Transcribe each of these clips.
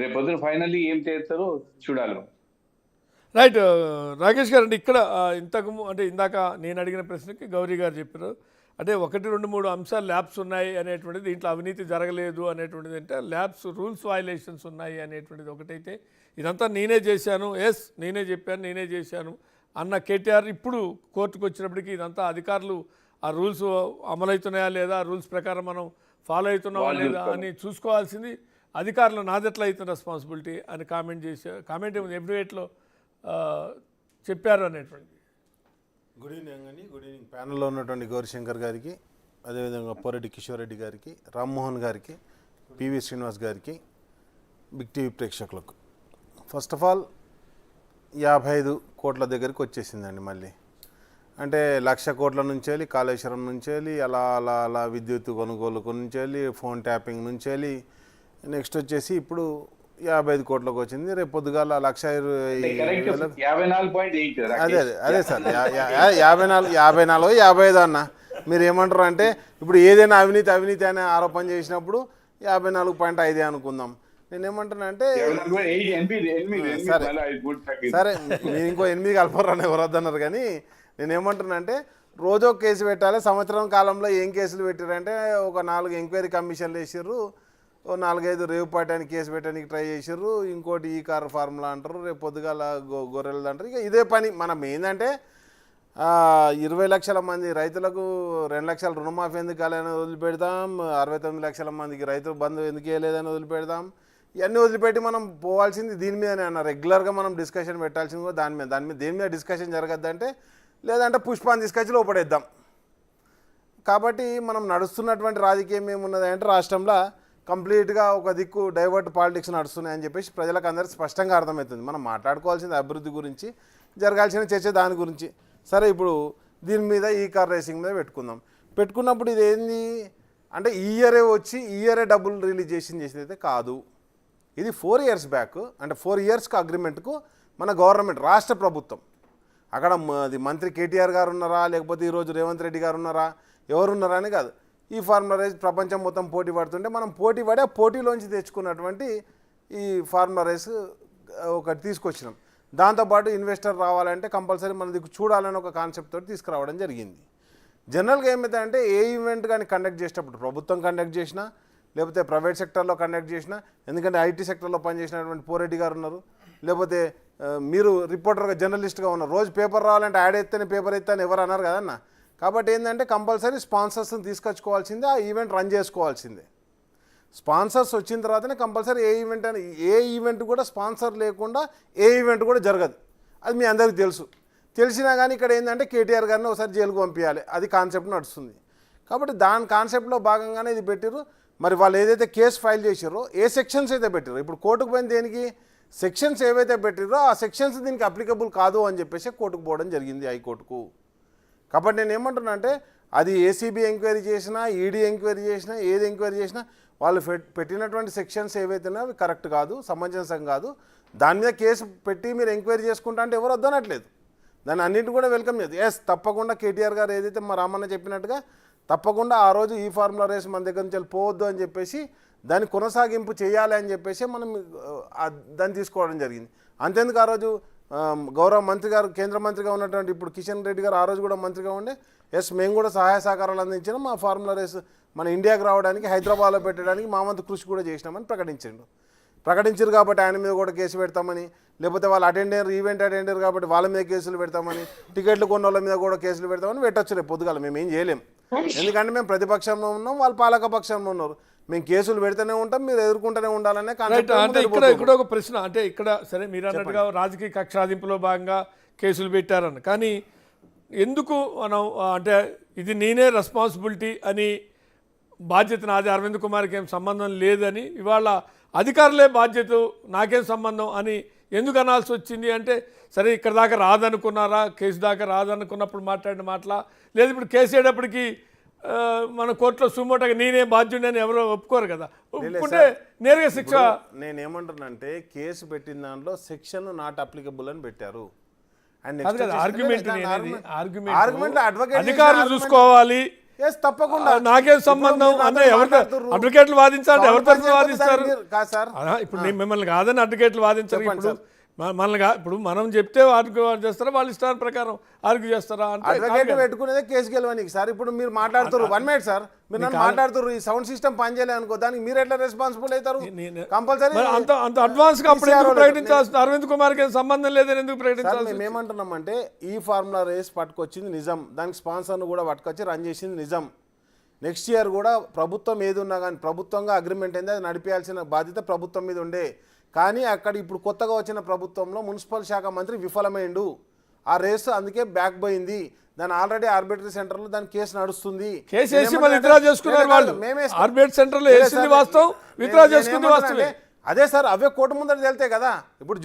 రేపొద్దున ఫైనల్లీ ఏం చేస్తారో చూడాలి. రైట్. రాకేష్ గారు, అంటే ఇక్కడ అంటే ఇందాక నేను అడిగిన ప్రశ్నకి గౌరీ గారు చెప్పారు. అంటే 1, 2, 3 అంశాలు ల్యాబ్స్ ఉన్నాయి అనేటువంటిది, దీంట్లో అవినీతి జరగలేదు అనేటువంటిది, అంటే ల్యాబ్స్ రూల్స్ వయలేషన్స్ ఉన్నాయి అనేటువంటిది ఒకటైతే, ఇదంతా నేనే చేశాను, నేనే చెప్పాను, నేనే చేశాను అన్న కేటీఆర్ ఇప్పుడు కోర్టుకు వచ్చినప్పటికీ ఇదంతా అధికారులు ఆ రూల్స్ అమలవుతున్నాయా లేదా, రూల్స్ ప్రకారం మనం ఫాలో అవుతున్నావా లేదా అని చూసుకోవాల్సింది అధికారులు, నాదెట్లా అవుతుంది రెస్పాన్సిబిలిటీ అని కామెంట్ ఏముంది ఎఫ్డివేట్లో చెప్పారు అనేటువంటిది. గుడ్ ఈవినింగ్ అండి. గుడ్ ఈవినింగ్ ప్యానల్లో ఉన్నటువంటి గౌరీశంకర్ గారికి, అదేవిధంగా పోరెడ్డి కిషోర్ రెడ్డి గారికి, రామ్మోహన్ గారికి, పివి శ్రీనివాస్ గారికి, బిగ్ టీవీ ప్రేక్షకులకు. ఫస్ట్ ఆఫ్ ఆల్ 55 కోట్ల దగ్గరికి వచ్చేసిందండి. మళ్ళీ అంటే 1,00,000 కోట్ల నుంచి వెళ్ళి, కాళేశ్వరం నుంచి వెళ్ళి, అలా అలా అలా విద్యుత్ కొనుగోలుకు నుంచి వెళ్ళి, ఫోన్ ట్యాపింగ్ నుంచి వెళ్ళి, నెక్స్ట్ వచ్చేసి ఇప్పుడు 55 కోట్లకు వచ్చింది. రేపు పొద్దుగాల 1,54,8. అదే సార్, 54 55 అన్న. మీరు ఏమంటారు అంటే ఇప్పుడు ఏదైనా అవినీతి అనే ఆరోపణ చేసినప్పుడు 54.5 అనుకుందాం. నేనేమంటానంటే సరే, మీరు ఇంకో 8 కలపరని ఎవరొద్దన్నారు. కానీ నేనేమంటున్నానంటే రోజో కేసు పెట్టాలి. సంవత్సరం కాలంలో ఏం కేసులు పెట్టారంటే ఒక 4 ఎంక్వైరీ కమిషన్లు వేసారు, 4-5 రేవు పాటానికి కేసు పెట్టడానికి ట్రై చేసారు, ఇంకోటి ఈ కార్ ఫార్ములా అంటారు, రేపు పొద్దుగాల గొర్రెలు అంటారు. ఇక ఇదే పని. మనం ఏంటంటే 20 లక్షల మంది రైతులకు 2 లక్షల రుణమాఫీ ఎందుకు కాలేదని వదిలిపెడతాం, 69 లక్షల మందికి రైతు బంధు ఎందుకు వేయలేదని వదిలిపెడతాం. ఇవన్నీ వదిలిపెట్టి మనం పోవాల్సింది దీని మీదనే అన్న. రెగ్యులర్గా మనం డిస్కషన్ పెట్టాల్సింది కూడా దాని మీద దేని మీద డిస్కషన్ జరగద్దంటే, లేదంటే పుష్పాన్ని తీసుకొచ్చి లోపడేద్దాం. కాబట్టి మనం నడుస్తున్నటువంటి రాజకీయం ఏమున్నది అంటే రాష్ట్రంలో కంప్లీట్గా ఒక దిక్కు డైవర్ట్ పాలిటిక్స్ నడుస్తున్నాయని చెప్పేసి ప్రజలకు అందరికీ స్పష్టంగా అర్థమవుతుంది. మనం మాట్లాడుకోవాల్సింది అభివృద్ధి గురించి, జరగాల్సిన చర్చ దాని గురించి. సరే, ఇప్పుడు దీని మీద ఈ కార్ రేసింగ్ మీద పెట్టుకున్నప్పుడు ఇది ఏంది అంటే ఈ ఇయరే డబ్బులు రిలీజ్ చేసింది అయితే కాదు. ఇది 4 ఇయర్స్ బ్యాక్, అంటే 4 ఇయర్స్కి అగ్రిమెంట్కు మన గవర్నమెంట్, రాష్ట్ర ప్రభుత్వం, అక్కడ అది మంత్రి కేటీఆర్ గారు ఉన్నారా, లేకపోతే ఈరోజు రేవంత్ రెడ్డి గారు ఉన్నారా, ఎవరున్నారా అని కాదు. ఈ ఫార్ములా రైస్ ప్రపంచం మొత్తం పోటీ పడుతుంటే మనం పోటీ పడి ఆ పోటీలోంచి తెచ్చుకున్నటువంటి ఈ ఫార్ములా రైస్ ఒకటి తీసుకొచ్చినాం. దాంతోపాటు ఇన్వెస్టర్ రావాలంటే కంపల్సరీ మన దిక్కు చూడాలని ఒక కాన్సెప్ట్ తోటి తీసుకురావడం జరిగింది. జనరల్గా ఏమవుతుందంటే ఏ ఈవెంట్ కానీ కండక్ట్ చేసేటప్పుడు, ప్రభుత్వం కండక్ట్ చేసినా లేకపోతే ప్రైవేట్ సెక్టర్లో కండక్ట్ చేసినా, ఎందుకంటే ఐటీ సెక్టర్లో పనిచేసినటువంటి పోరెడ్డి గారు ఉన్నారు, లేకపోతే మీరు రిపోర్టర్గా జర్నలిస్ట్గా ఉన్నారు, రోజు పేపర్ రావాలంటే యాడ్ ఎత్తేనే పేపర్ ఎత్తే అని ఎవరు అన్నారు కదన్న. కాబట్టి ఏంటంటే కంపల్సరీ స్పాన్సర్స్ని తీసుకొచ్చుకోవాల్సిందే, ఆ ఈవెంట్ రన్ చేసుకోవాల్సిందే. స్పాన్సర్స్ వచ్చిన తర్వాతనే కంపల్సరీ ఏ ఈవెంట్ కూడా స్పాన్సర్ లేకుండా ఏ ఈవెంట్ కూడా జరగదు. అది మీ అందరికీ తెలిసినా కానీ ఇక్కడ ఏంటంటే కేటీఆర్ గారిని ఒకసారి జైలుకు పంపించాలి, అది కాన్సెప్ట్ నడుస్తుంది. కాబట్టి దాని కాన్సెప్ట్లో భాగంగానే ఇది పెట్టారు. మరి వాళ్ళు ఏదైతే కేసు ఫైల్ చేశారో, ఏ సెక్షన్స్ అయితే పెట్టారో, ఇప్పుడు కోర్టుకు పోయిన దేనికి సెక్షన్స్ ఏవైతే పెట్టారో ఆ సెక్షన్స్ దీనికి అప్లికబుల్ కాదు అని చెప్పేసి కోర్టుకు పోవడం జరిగింది, హైకోర్టుకు. కాబట్టి నేను ఏమంటున్నా అంటే అది ఏసీబీ ఎంక్వైరీ చేసినా, ఈడీ ఎంక్వైరీ చేసినా, ఏది ఎంక్వైరీ చేసినా వాళ్ళు పెట్టినటువంటి సెక్షన్స్ ఏవైతేనా అవి కరెక్ట్ కాదు, సమంజసం కాదు. దాని మీద కేసు పెట్టి మీరు ఎంక్వైరీ చేసుకుంటా అంటే ఎవరు వద్దనట్లేదు, దాన్ని అన్నింటి కూడా వెల్కమ్ చేయదు. తప్పకుండా కేటీఆర్ గారు ఏదైతే మా రామన్న చెప్పినట్టుగా తప్పకుండా ఆ రోజు ఈ ఫార్ములా రేస్ మన దగ్గర నుంచి పోవద్దు అని చెప్పేసి దాన్ని కొనసాగింపు చేయాలి అని చెప్పేసి మనం దాన్ని తీసుకోవడం జరిగింది. అంతేందుకు ఆ రోజు గౌరవ మంత్రి గారు, కేంద్ర మంత్రిగా ఉన్నటువంటి ఇప్పుడు కిషన్ రెడ్డి గారు ఆ రోజు కూడా మంత్రిగా ఉండే, మేము కూడా సహాయ సహకారాలు అందించినాం, మా ఫార్ములా రేస్ మన ఇండియాకి రావడానికి, హైదరాబాద్లో పెట్టడానికి మా వంతు కృషి కూడా చేసినామని ప్రకటించారు. కాబట్టి ఆయన మీద కూడా కేసు పెడతామని, లేకపోతే వాళ్ళు ఈవెంట్ అటెండర్ కాబట్టి వాళ్ళ మీద కేసులు పెడతామని, టికెట్లు కొన్న వాళ్ళ మీద కూడా కేసులు పెడతామని పెట్టొచ్చు రేపు పొద్దుగాల. మేము ఏం చేయలేం, ఎందుకంటే మేము ప్రతిపక్షంలో ఉన్నాం, వాళ్ళు పాలక పక్షంలో ఉన్నారు. మేము కేసులు పెడితేనే ఉంటాం, మీరు ఎదుర్కొంటూనే ఉండాలనే కాన్సెప్ట్. అంటే ఇక్కడ ఒక ప్రశ్న, అంటే ఇక్కడ సరే మీరు అన్నట్టుగా రాజకీయ కక్షాదింపులో భాగంగా కేసులు పెట్టారని, కానీ ఎందుకు మనం అంటే ఇది నేనే రెస్పాన్సిబిలిటీ అని, బాధ్యత నాది, అరవింద్ కుమార్కి ఏం సంబంధం లేదని, ఇవాళ అధికారులే బాధ్యత నాకేం సంబంధం అని ఎందుకు అనాల్సి వచ్చింది? అంటే సరే ఇక్కడ దాకా రాదనుకున్నారా, కేసు దాకా రాదనుకున్నప్పుడు మాట్లాడిన మాటలా, లేదు ఇప్పుడు కేసు అయ్యేటప్పటికి మన కోర్టులో సుమోటగా నేనే బాధ్యుడిని అని ఎవరో ఒప్పుకోరు కదా, ఒప్పుకుంటే నేరుగా శిక్ష. నేనేమంటానంటే కేసు పెట్టిన దాంట్లో సెక్షన్ నాట్ అప్లికబుల్ అని పెట్టారు. అధికారులు చూసుకోవాలి, ఎస్ తప్పకుండా నాకేం సంబంధం ఇప్పుడు మీరు అంటే నాతో ఎవరు మాట్లాడుతుర్రు. అడ్వకేట్లు వాదించాలి ఎవరి తరఫున కౌలు వాదిస్తారు పరిచయం చేస్తే కాదు సార్ ఇప్పుడు నేను మిమ్మల్ని కాదని అడ్వకేట్లు వాదించరు చెప్పండి ఇప్పుడు మనల్ని ఇప్పుడు మనం చెప్తే ఆర్గ్యూ చేస్తారా వాళ్ళ ఇష్టాల ప్రకారం ఆర్గ్యూ చేస్తారా అంటే అడ్వకేట్ పెట్టుకునేదే కేసు గెలవనికి సార్. ఇప్పుడు మీరు మాట్లాడుతారు 1 మినిట్ సార్, మీరు నన్ను మాట్లాడుతారు ఈ సౌండ్ సిస్టమ్ పనిచేయలేదు అనుకో, దానికి మీరు ఎట్లా రెస్పాన్సిబుల్ అవుతారు? కంపల్సరీ మరి అంత అడ్వాన్స్ గా అప్పుడు ఎందుకు ప్రకటించాల్సిన అరవింద్ కుమార్కి ఏం సంబంధం లేదని ఎందుకు ప్రకటించాల్సి మేము ఏమంటున్నామంటే ఈ ఫార్ములా రేస్ పట్టుకొచ్చింది నిజం, దానికి స్పాన్సర్ను కూడా పట్టుకొచ్చి రన్ చేసింది నిజం. నెక్స్ట్ ఇయర్ కూడా ప్రభుత్వం ఏది ఉన్నా కానీ ప్రభుత్వంగా అగ్రిమెంట్ అయింది, అది నడిపేయాల్సిన బాధ్యత ప్రభుత్వం మీద ఉండే. కానీ అక్కడ ఇప్పుడు కొత్తగా వచ్చిన ప్రభుత్వంలో మున్సిపల్ శాఖ మంత్రి విఫలమైండు. ఆ రేసు అందుకే బ్యాక్ పోయింది. దాని ఆల్రెడీ ఆర్బిటరీ సెంటర్లో దాని కేసు నడుస్తుంది. కేసు వేసి మళ్ళీ విత్డ్రా చేసుకున్నారు వాళ్ళు. ఆర్బిట్ సెంటర్లో వేసింది వాస్తవం, విత్డ్రా చేసుకుంది వాస్తవమే. అదే సార్, అవే కోర్టు ముందర వెళ్తే కదా. ఇప్పుడు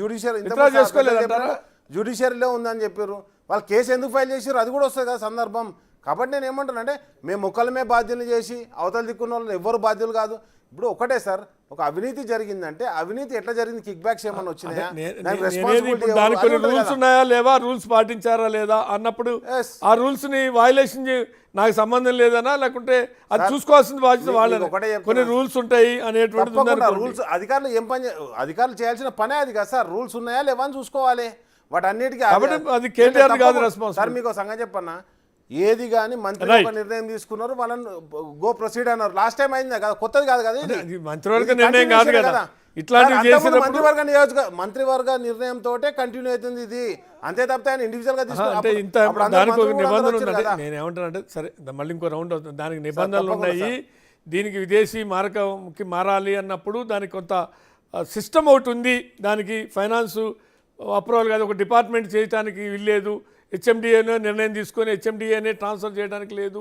జ్యుడిషియరీలో ఉందని చెప్పారు, వాళ్ళు కేసు ఎందుకు ఫైల్ చేసారు అది కూడా వస్తుంది కదా సందర్భం. కాబట్టి నేను ఏమంటానంటే మేము ఒక్కలమే బాధ్యులు చేసి అవతల దిక్కున్న వాళ్ళు ఎవ్వరు బాధ్యులు కాదు. ఇప్పుడు ఒకటే సార్, ఒక అవినీతి జరిగిందంటే అవినీతి ఎట్లా జరిగింది, కిక్ బ్యాక్స్ ఏమన్నా వచ్చినాయా, దానికి కొన్ని రూల్స్ ఉన్నాయా లేవా, రూల్స్ పాటించారా లేదా అన్నప్పుడు ఆ రూల్స్ ని వైలేషన్ నాకు సంబంధం లేదనా, లేకుంటే అది చూసుకోవాల్సిన బాధ్యత వాళ్ళని. కొన్ని రూల్స్ ఉంటాయి అనేటువంటి రూల్స్ అధికారులు ఏం పని, అధికారులు చేయాల్సిన పనే అది కదా సార్. రూల్స్ ఉన్నాయా లేవా అని చూసుకోవాలి. వాటన్నిటికీ అది కేటీఆర్ కాదు రెస్పాన్స్. సార్ మీకు సంగతి చెప్పన్నా, ఏది కానీ మంత్రి ఒక నిర్ణయం తీసుకున్నారు, వాళ్ళని గో ప్రొసీడ్ అన్నారు. లాస్ట్ టైం అయింది కదా, కొత్తది కాదు కదా ఇది. మంత్రివర్గ నిర్ణయం కాదు కదా, ఇట్లాంటివి మంత్రివర్గ నిర్ణయంతో కంటిన్యూ అవుతుంది ఇది. అంతే తప్పితే ఆయన ఇండివిజువల్ గా అంటే దానికి ఒక నిబంధనలు ఉన్నాయి. నేను ఏమంటానంటే సరే మళ్ళీ ఇంకో రౌండ్ అవుతుంది, దానికి నిబంధనలు ఉన్నాయి. దీనికి విదేశీ మారకంకి మారాలి అన్నప్పుడు దానికి కొంత సిస్టమ్ ఒకటి ఉంది. దానికి ఫైనాన్స్ అప్రూవల్ కాదు, ఒక డిపార్ట్మెంట్ చేయడానికి వీల్లేదు. హెచ్ఎండిఏనే నిర్ణయం తీసుకొని హెచ్ఎండిఏనే ట్రాన్స్ఫర్ చేయడానికి లేదు.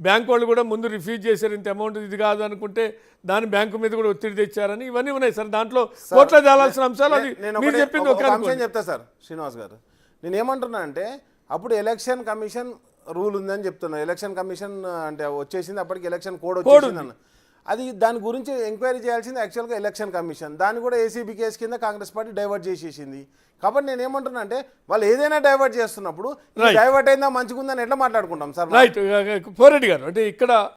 బ్యాంకు వాళ్ళు కూడా ముందు రిఫ్యూజ్ చేశారు, ఇంత అమౌంట్ ఇది కాదు అనుకుంటే దాని బ్యాంకు మీద కూడా ఒత్తిడి తెచ్చారని ఇవన్నీ ఉన్నాయి సార్. దాంట్లో కోర్టులో తేలాల్సిన అంశాలు అది మీరు చెప్పింది ఒక అంశం చెప్తా సార్ శ్రీనివాస్ గారు. నేను ఏమంటున్నా అంటే అప్పుడు ఎలక్షన్ కమిషన్ రూల్ ఉందని చెప్తున్నా. ఎలక్షన్ కమిషన్ అంటే వచ్చేసింది, అప్పటికి ఎలక్షన్ కోడ్ వచ్చేసింది అన్న. అది దాని గురించి ఎంక్వైరీ చేయాల్సింది యాక్చువల్గా ఎలక్షన్ కమిషన్. దాన్ని కూడా ఏసీబీ కేసు కింద కాంగ్రెస్ పార్టీ డైవర్ట్ చేసేసింది. కాబట్టి నేను ఏమంటున్నా అంటే వాళ్ళు ఏదైనా డైవర్ట్ చేస్తున్నప్పుడు డైవర్ట్ అయిందా మంచిగా ఉందని ఎట్లా మాట్లాడుకుంటాం సార్. రైట్ పోరెడ్డి గారు, అంటే ఇక్కడ